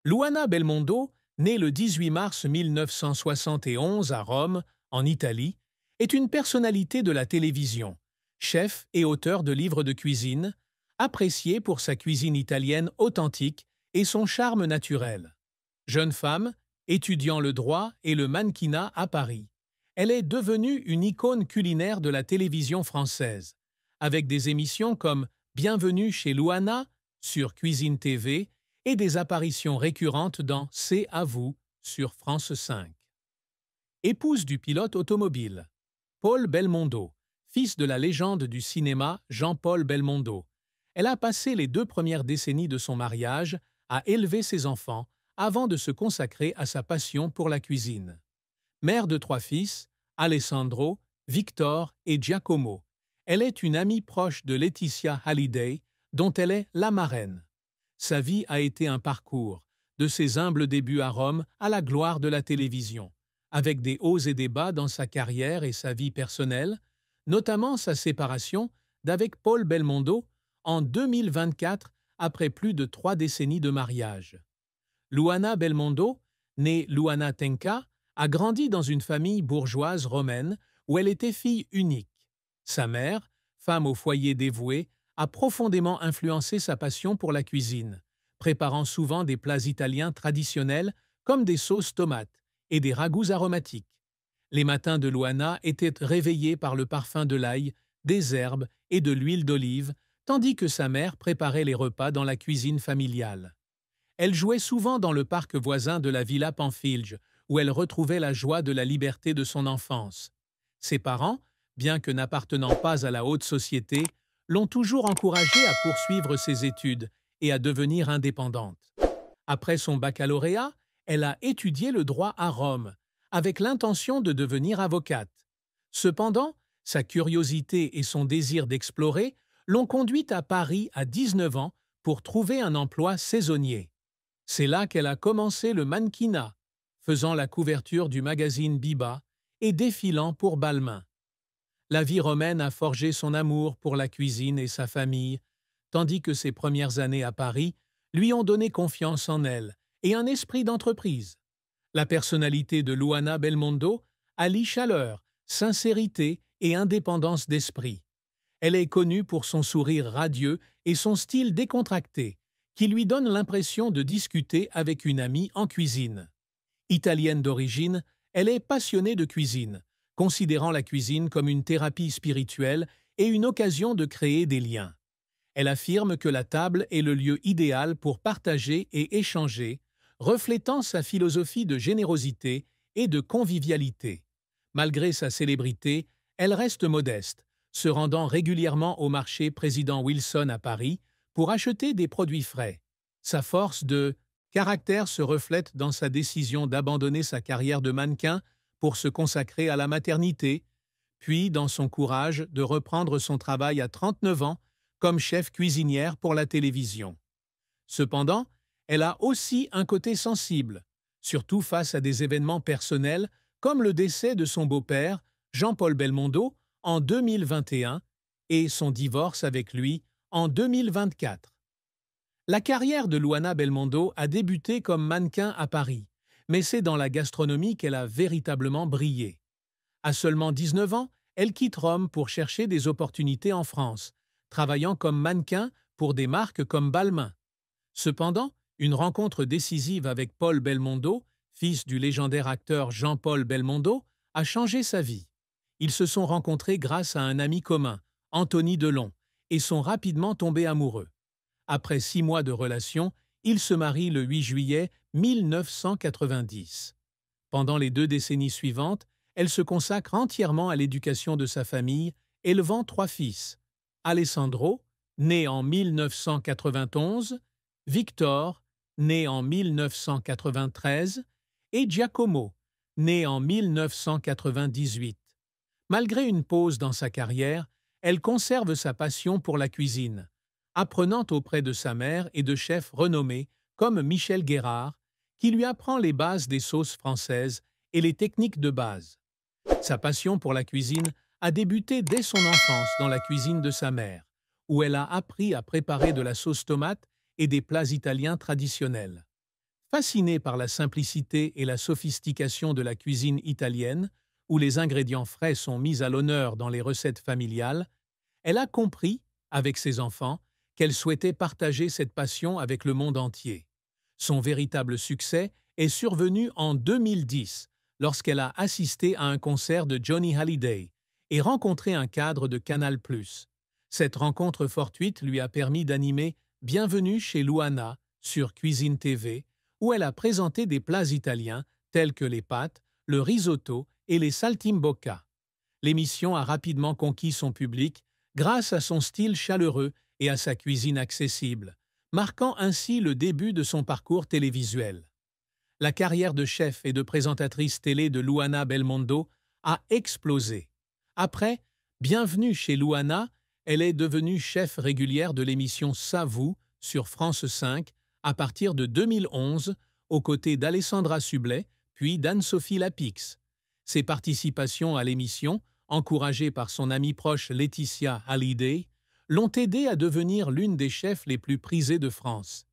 Luana Belmondo, née le 18 mars 1971 à Rome, en Italie, est une personnalité de la télévision, chef et auteur de livres de cuisine, appréciée pour sa cuisine italienne authentique et son charme naturel. Jeune femme, étudiant le droit et le mannequinat à Paris, elle est devenue une icône culinaire de la télévision française, avec des émissions comme Bienvenue chez Luana sur Cuisine TV et des apparitions récurrentes dans C'est à vous sur France 5. Épouse du pilote automobile, Paul Belmondo, fils de la légende du cinéma Jean-Paul Belmondo. Elle a passé les 2 premières décennies de son mariage à élever ses enfants avant de se consacrer à sa passion pour la cuisine. Mère de 3 fils, Alessandro, Victor et Giacomo, elle est une amie proche de Laetitia Hallyday, dont elle est la marraine. Sa vie a été un parcours, de ses humbles débuts à Rome à la gloire de la télévision, avec des hauts et des bas dans sa carrière et sa vie personnelle, notamment sa séparation d'avec Paul Belmondo en 2024 après plus de 3 décennies de mariage. Luana Belmondo, née Luana Tenca, a grandi dans une famille bourgeoise romaine où elle était fille unique. Sa mère, femme au foyer dévouée, a profondément influencé sa passion pour la cuisine, préparant souvent des plats italiens traditionnels comme des sauces tomates et des ragoûts aromatiques. Les matins de Luana étaient réveillés par le parfum de l'ail, des herbes et de l'huile d'olive, tandis que sa mère préparait les repas dans la cuisine familiale. Elle jouait souvent dans le parc voisin de la Villa Pamphilj, où elle retrouvait la joie de la liberté de son enfance. Ses parents, bien que n'appartenant pas à la haute société, l'ont toujours encouragée à poursuivre ses études et à devenir indépendante. Après son baccalauréat, elle a étudié le droit à Rome, avec l'intention de devenir avocate. Cependant, sa curiosité et son désir d'explorer l'ont conduite à Paris à 19 ans pour trouver un emploi saisonnier. C'est là qu'elle a commencé le mannequinat, faisant la couverture du magazine Biba et défilant pour Balmain. La vie romaine a forgé son amour pour la cuisine et sa famille, tandis que ses premières années à Paris lui ont donné confiance en elle et un esprit d'entreprise. La personnalité de Luana Belmondo allie chaleur, sincérité et indépendance d'esprit. Elle est connue pour son sourire radieux et son style décontracté, qui lui donne l'impression de discuter avec une amie en cuisine. Italienne d'origine, elle est passionnée de cuisine, considérant la cuisine comme une thérapie spirituelle et une occasion de créer des liens. Elle affirme que la table est le lieu idéal pour partager et échanger, reflétant sa philosophie de générosité et de convivialité. Malgré sa célébrité, elle reste modeste, se rendant régulièrement au marché Président Wilson à Paris pour acheter des produits frais. Sa force de caractère se reflète dans sa décision d'abandonner sa carrière de mannequin pour se consacrer à la maternité, puis dans son courage de reprendre son travail à 39 ans comme chef cuisinière pour la télévision. Cependant, elle a aussi un côté sensible, surtout face à des événements personnels comme le décès de son beau-père, Jean-Paul Belmondo, en 2021 et son divorce avec lui en 2024. La carrière de Luana Belmondo a débuté comme mannequin à Paris, mais c'est dans la gastronomie qu'elle a véritablement brillé. À seulement 19 ans, elle quitte Rome pour chercher des opportunités en France, travaillant comme mannequin pour des marques comme Balmain. Cependant, une rencontre décisive avec Paul Belmondo, fils du légendaire acteur Jean-Paul Belmondo, a changé sa vie. Ils se sont rencontrés grâce à un ami commun, Anthony Delon, et sont rapidement tombés amoureux. Après 6 mois de relation, ils se marient le 8 juillet 1990. Pendant les 2 décennies suivantes, elle se consacre entièrement à l'éducation de sa famille, élevant 3 fils. Alessandro, né en 1991, Victor, né en 1993, et Giacomo, né en 1998. Malgré une pause dans sa carrière, elle conserve sa passion pour la cuisine, apprenant auprès de sa mère et de chefs renommés comme Michel Guérard, qui lui apprend les bases des sauces françaises et les techniques de base. Sa passion pour la cuisine a débuté dès son enfance dans la cuisine de sa mère, où elle a appris à préparer de la sauce tomate et des plats italiens traditionnels. Fascinée par la simplicité et la sophistication de la cuisine italienne, où les ingrédients frais sont mis à l'honneur dans les recettes familiales, elle a compris, avec ses enfants, qu'elle souhaitait partager cette passion avec le monde entier. Son véritable succès est survenu en 2010, lorsqu'elle a assisté à un concert de Johnny Hallyday et rencontré un cadre de Canal+. Cette rencontre fortuite lui a permis d'animer Bienvenue chez Luana sur Cuisine TV, où elle a présenté des plats italiens tels que les pâtes, le risotto et les saltimbocca. L'émission a rapidement conquis son public grâce à son style chaleureux et à sa cuisine accessible, marquant ainsi le début de son parcours télévisuel. La carrière de chef et de présentatrice télé de Luana Belmondo a explosé. Après Bienvenue chez Luana, elle est devenue chef régulière de l'émission Ça vous sur France 5 à partir de 2011, aux côtés d'Alessandra Sublet, puis d'Anne-Sophie Lapix. Ses participations à l'émission, encouragées par son amie proche Laetitia Hallyday, l'ont aidée à devenir l'une des chefs les plus prisées de France.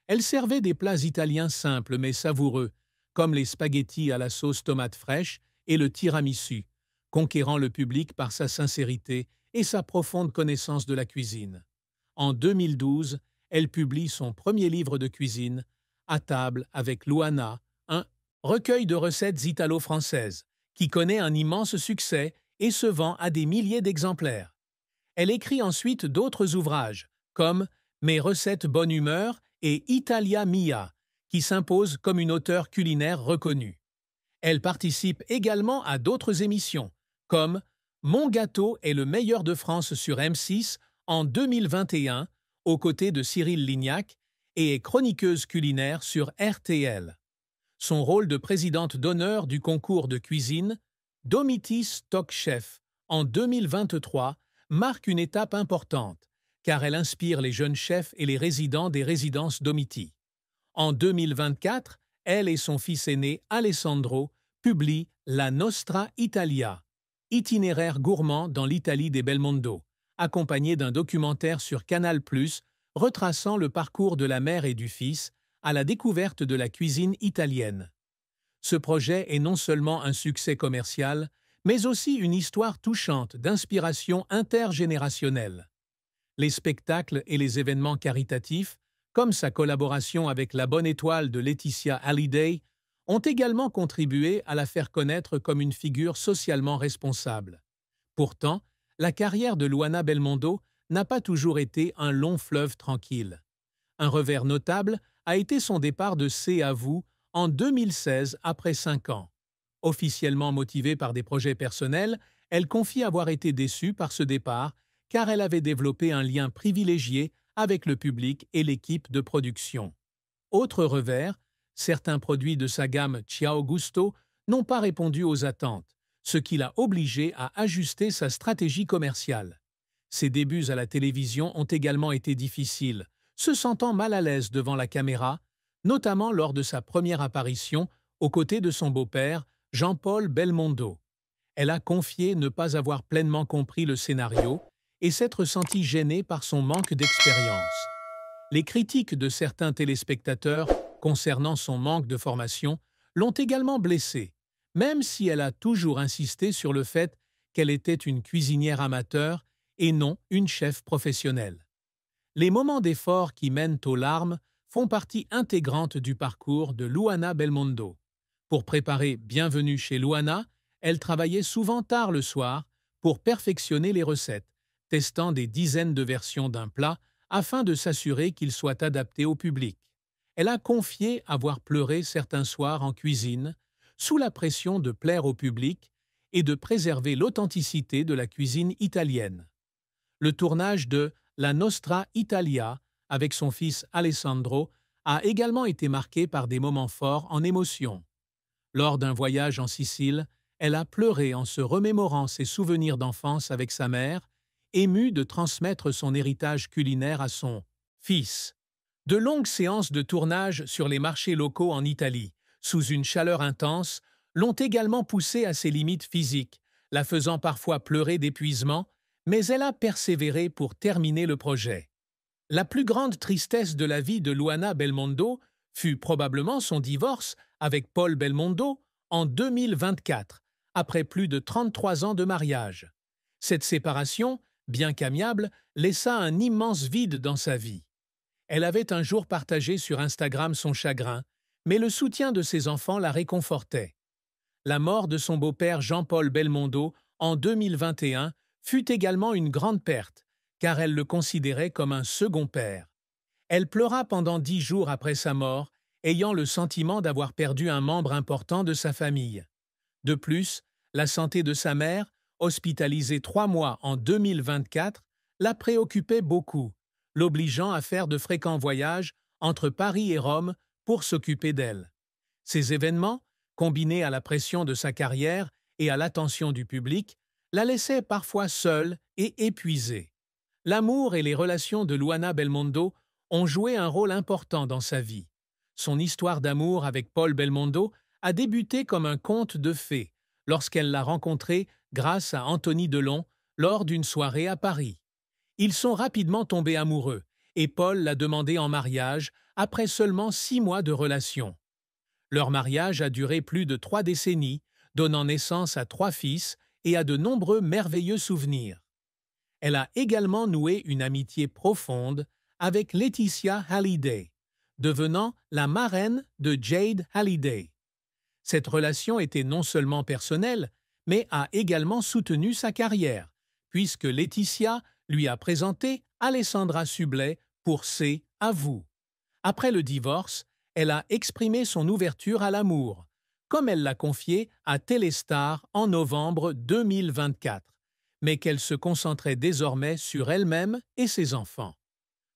Elle servait des plats italiens simples mais savoureux, comme les spaghettis à la sauce tomate fraîche et le tiramisu, conquérant le public par sa sincérité et sa profonde connaissance de la cuisine. En 2012, elle publie son premier livre de cuisine, À table avec Luana, un recueil de recettes italo-françaises, qui connaît un immense succès et se vend à des milliers d'exemplaires. Elle écrit ensuite d'autres ouvrages, comme Mes recettes bonne humeur et Italia Mia, qui s'imposent comme une auteure culinaire reconnue. Elle participe également à d'autres émissions, comme Mon gâteau est le meilleur de France sur M6 en 2021, aux côtés de Cyril Lignac, et est chroniqueuse culinaire sur RTL. Son rôle de présidente d'honneur du concours de cuisine Domitis Top Chef en 2023 marque une étape importante, car elle inspire les jeunes chefs et les résidents des résidences Domiti. En 2024, elle et son fils aîné Alessandro publient La Nostra Italia, itinéraire gourmand dans l'Italie des Belmondo, accompagné d'un documentaire sur Canal+, retraçant le parcours de la mère et du fils à la découverte de la cuisine italienne. Ce projet est non seulement un succès commercial, mais aussi une histoire touchante d'inspiration intergénérationnelle. Les spectacles et les événements caritatifs, comme sa collaboration avec La Bonne Étoile de Laetitia Hallyday, ont également contribué à la faire connaître comme une figure socialement responsable. Pourtant, la carrière de Luana Belmondo n'a pas toujours été un long fleuve tranquille. Un revers notable a été son départ de C'est à vous en 2016 après 5 ans. Officiellement motivée par des projets personnels, elle confie avoir été déçue par ce départ car elle avait développé un lien privilégié avec le public et l'équipe de production. Autre revers, certains produits de sa gamme Ciao Gusto n'ont pas répondu aux attentes, ce qui l'a obligée à ajuster sa stratégie commerciale. Ses débuts à la télévision ont également été difficiles, se sentant mal à l'aise devant la caméra, notamment lors de sa première apparition aux côtés de son beau-père, Jean-Paul Belmondo. Elle a confié ne pas avoir pleinement compris le scénario et s'être sentie gênée par son manque d'expérience. Les critiques de certains téléspectateurs concernant son manque de formation l'ont également blessée, même si elle a toujours insisté sur le fait qu'elle était une cuisinière amateur et non une chef professionnelle. Les moments d'effort qui mènent aux larmes font partie intégrante du parcours de Luana Belmondo. Pour préparer Bienvenue chez Luana, elle travaillait souvent tard le soir pour perfectionner les recettes, testant des dizaines de versions d'un plat afin de s'assurer qu'il soit adapté au public. Elle a confié avoir pleuré certains soirs en cuisine, sous la pression de plaire au public et de préserver l'authenticité de la cuisine italienne. Le tournage de La Nostra Italia avec son fils Alessandro a également été marqué par des moments forts en émotion. Lors d'un voyage en Sicile, elle a pleuré en se remémorant ses souvenirs d'enfance avec sa mère, émue de transmettre son héritage culinaire à son fils. De longues séances de tournage sur les marchés locaux en Italie, sous une chaleur intense, l'ont également poussée à ses limites physiques, la faisant parfois pleurer d'épuisement, mais elle a persévéré pour terminer le projet. La plus grande tristesse de la vie de Luana Belmondo fut probablement son divorce avec Paul Belmondo en 2024, après plus de 33 ans de mariage. Cette séparation, bien qu'amiable, laissa un immense vide dans sa vie. Elle avait un jour partagé sur Instagram son chagrin, mais le soutien de ses enfants la réconfortait. La mort de son beau-père Jean-Paul Belmondo en 2021 fut également une grande perte, car elle le considérait comme un second père. Elle pleura pendant 10 jours après sa mort, ayant le sentiment d'avoir perdu un membre important de sa famille. De plus, la santé de sa mère, hospitalisée 3 mois en 2024, la préoccupait beaucoup, l'obligeant à faire de fréquents voyages entre Paris et Rome pour s'occuper d'elle. Ces événements, combinés à la pression de sa carrière et à l'attention du public, la laissaient parfois seule et épuisée. L'amour et les relations de Luana Belmondo ont joué un rôle important dans sa vie. Son histoire d'amour avec Paul Belmondo a débuté comme un conte de fées lorsqu'elle l'a rencontré grâce à Anthony Delon lors d'une soirée à Paris. Ils sont rapidement tombés amoureux et Paul l'a demandé en mariage après seulement 6 mois de relation. Leur mariage a duré plus de 3 décennies, donnant naissance à 3 fils et à de nombreux merveilleux souvenirs. Elle a également noué une amitié profonde avec Laetitia Hallyday, devenant la marraine de Jade Hallyday. Cette relation était non seulement personnelle, mais a également soutenu sa carrière, puisque Laetitia lui a présenté Alessandra Sublet pour C'est à vous. Après le divorce, elle a exprimé son ouverture à l'amour, comme elle l'a confié à Téléstar en novembre 2024, mais qu'elle se concentrait désormais sur elle-même et ses enfants.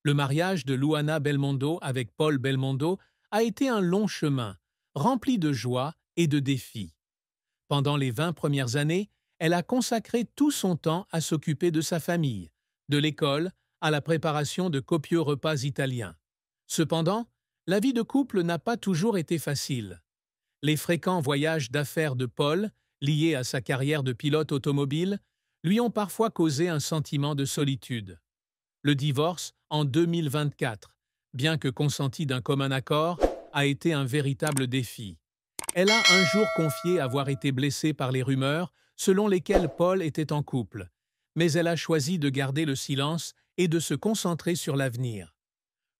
Le mariage de Luana Belmondo avec Paul Belmondo a été un long chemin, rempli de joie et de défis. Pendant les 20 premières années, elle a consacré tout son temps à s'occuper de sa famille, de l'école à la préparation de copieux repas italiens. Cependant, la vie de couple n'a pas toujours été facile. Les fréquents voyages d'affaires de Paul, liés à sa carrière de pilote automobile, lui ont parfois causé un sentiment de solitude. Le divorce, en 2024, bien que consenti d'un commun accord, a été un véritable défi. Elle a un jour confié avoir été blessée par les rumeurs selon lesquelles Paul était en couple, mais elle a choisi de garder le silence et de se concentrer sur l'avenir.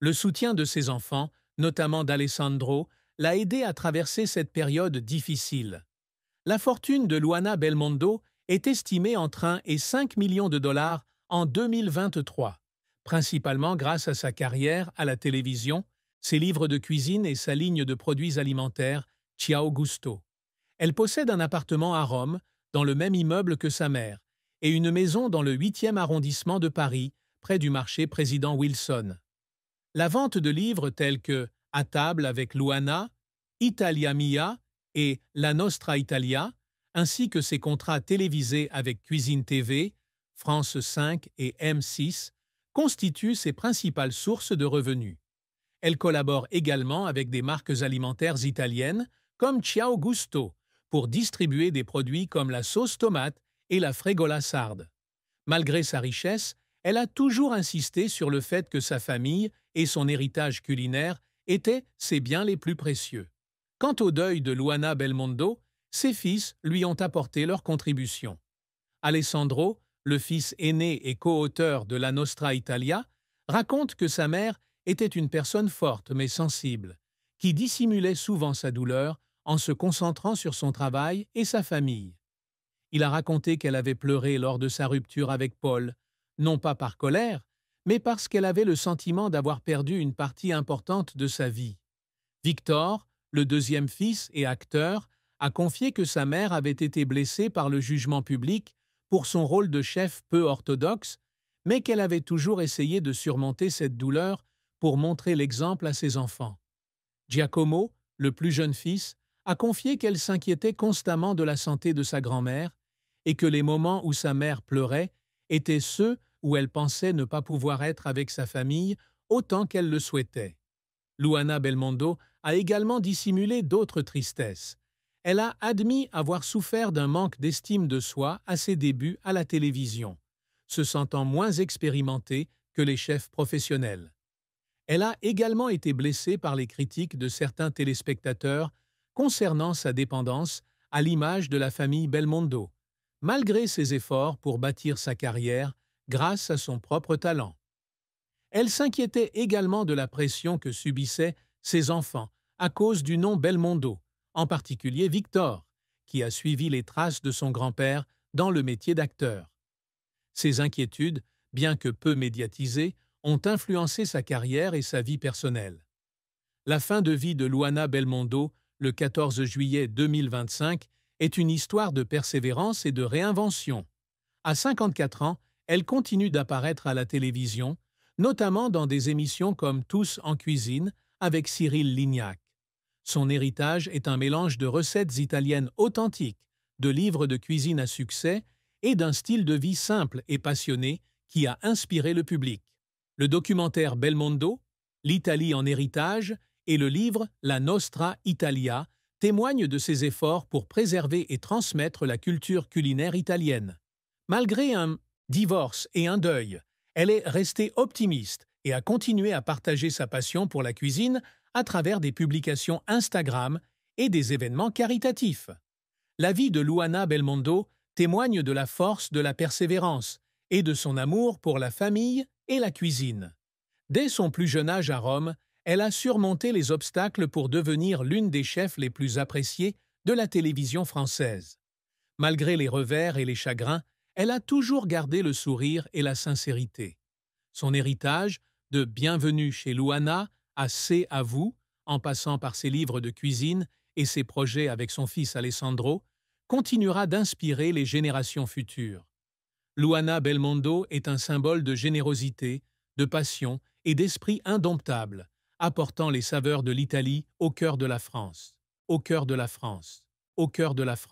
Le soutien de ses enfants, notamment d'Alessandro, l'a aidé à traverser cette période difficile. La fortune de Luana Belmondo est estimée entre 1 et 5 millions de dollars en 2023, principalement grâce à sa carrière à la télévision, ses livres de cuisine et sa ligne de produits alimentaires Ciao Gusto. Elle possède un appartement à Rome, dans le même immeuble que sa mère, et une maison dans le 8e arrondissement de Paris, près du marché Président Wilson. La vente de livres tels que À table avec Luana, Italia Mia et La Nostra Italia, ainsi que ses contrats télévisés avec Cuisine TV, France 5 et M6, constituent ses principales sources de revenus. Elle collabore également avec des marques alimentaires italiennes comme Ciao Gusto pour distribuer des produits comme la sauce tomate et la fregola sarde. Malgré sa richesse, elle a toujours insisté sur le fait que sa famille et son héritage culinaire étaient ses biens les plus précieux. Quant au deuil de Luana Belmondo, ses fils lui ont apporté leur contribution. Alessandro, le fils aîné et co-auteur de La Nostra Italia, raconte que sa mère était une personne forte mais sensible, qui dissimulait souvent sa douleur en se concentrant sur son travail et sa famille. Il a raconté qu'elle avait pleuré lors de sa rupture avec Paul, non pas par colère, mais parce qu'elle avait le sentiment d'avoir perdu une partie importante de sa vie. Victor, le deuxième fils et acteur, a confié que sa mère avait été blessée par le jugement public pour son rôle de chef peu orthodoxe, mais qu'elle avait toujours essayé de surmonter cette douleur pour montrer l'exemple à ses enfants. Giacomo, le plus jeune fils, a confié qu'elle s'inquiétait constamment de la santé de sa grand-mère et que les moments où sa mère pleurait étaient ceux où elle pensait ne pas pouvoir être avec sa famille autant qu'elle le souhaitait. Luana Belmondo a également dissimulé d'autres tristesses. Elle a admis avoir souffert d'un manque d'estime de soi à ses débuts à la télévision, se sentant moins expérimentée que les chefs professionnels. elle a également été blessée par les critiques de certains téléspectateurs concernant sa dépendance à l'image de la famille Belmondo, malgré ses efforts pour bâtir sa carrière grâce à son propre talent. Elle s'inquiétait également de la pression que subissaient ses enfants à cause du nom Belmondo, en particulier Victor, qui a suivi les traces de son grand-père dans le métier d'acteur. Ces inquiétudes, bien que peu médiatisées, ont influencé sa carrière et sa vie personnelle. La fin de vie de Luana Belmondo, le 14 juillet 2025, est une histoire de persévérance et de réinvention. À 54 ans, elle continue d'apparaître à la télévision, notamment dans des émissions comme Tous en cuisine avec Cyril Lignac. Son héritage est un mélange de recettes italiennes authentiques, de livres de cuisine à succès et d'un style de vie simple et passionné qui a inspiré le public. Le documentaire Belmondo, l'Italie en héritage et le livre La Nostra Italia témoignent de ses efforts pour préserver et transmettre la culture culinaire italienne. Malgré un divorce et un deuil, elle est restée optimiste et a continué à partager sa passion pour la cuisine à travers des publications Instagram et des événements caritatifs. La vie de Luana Belmondo témoigne de la force de la persévérance et de son amour pour la famille et la cuisine. Dès son plus jeune âge à Rome, elle a surmonté les obstacles pour devenir l'une des chefs les plus appréciées de la télévision française. Malgré les revers et les chagrins, elle a toujours gardé le sourire et la sincérité. Son héritage, de Bienvenue chez Luana à C'est à vous, en passant par ses livres de cuisine et ses projets avec son fils Alessandro, continuera d'inspirer les générations futures. Luana Belmondo est un symbole de générosité, de passion et d'esprit indomptable, apportant les saveurs de l'Italie au cœur de la France, au cœur de la France, au cœur de la France.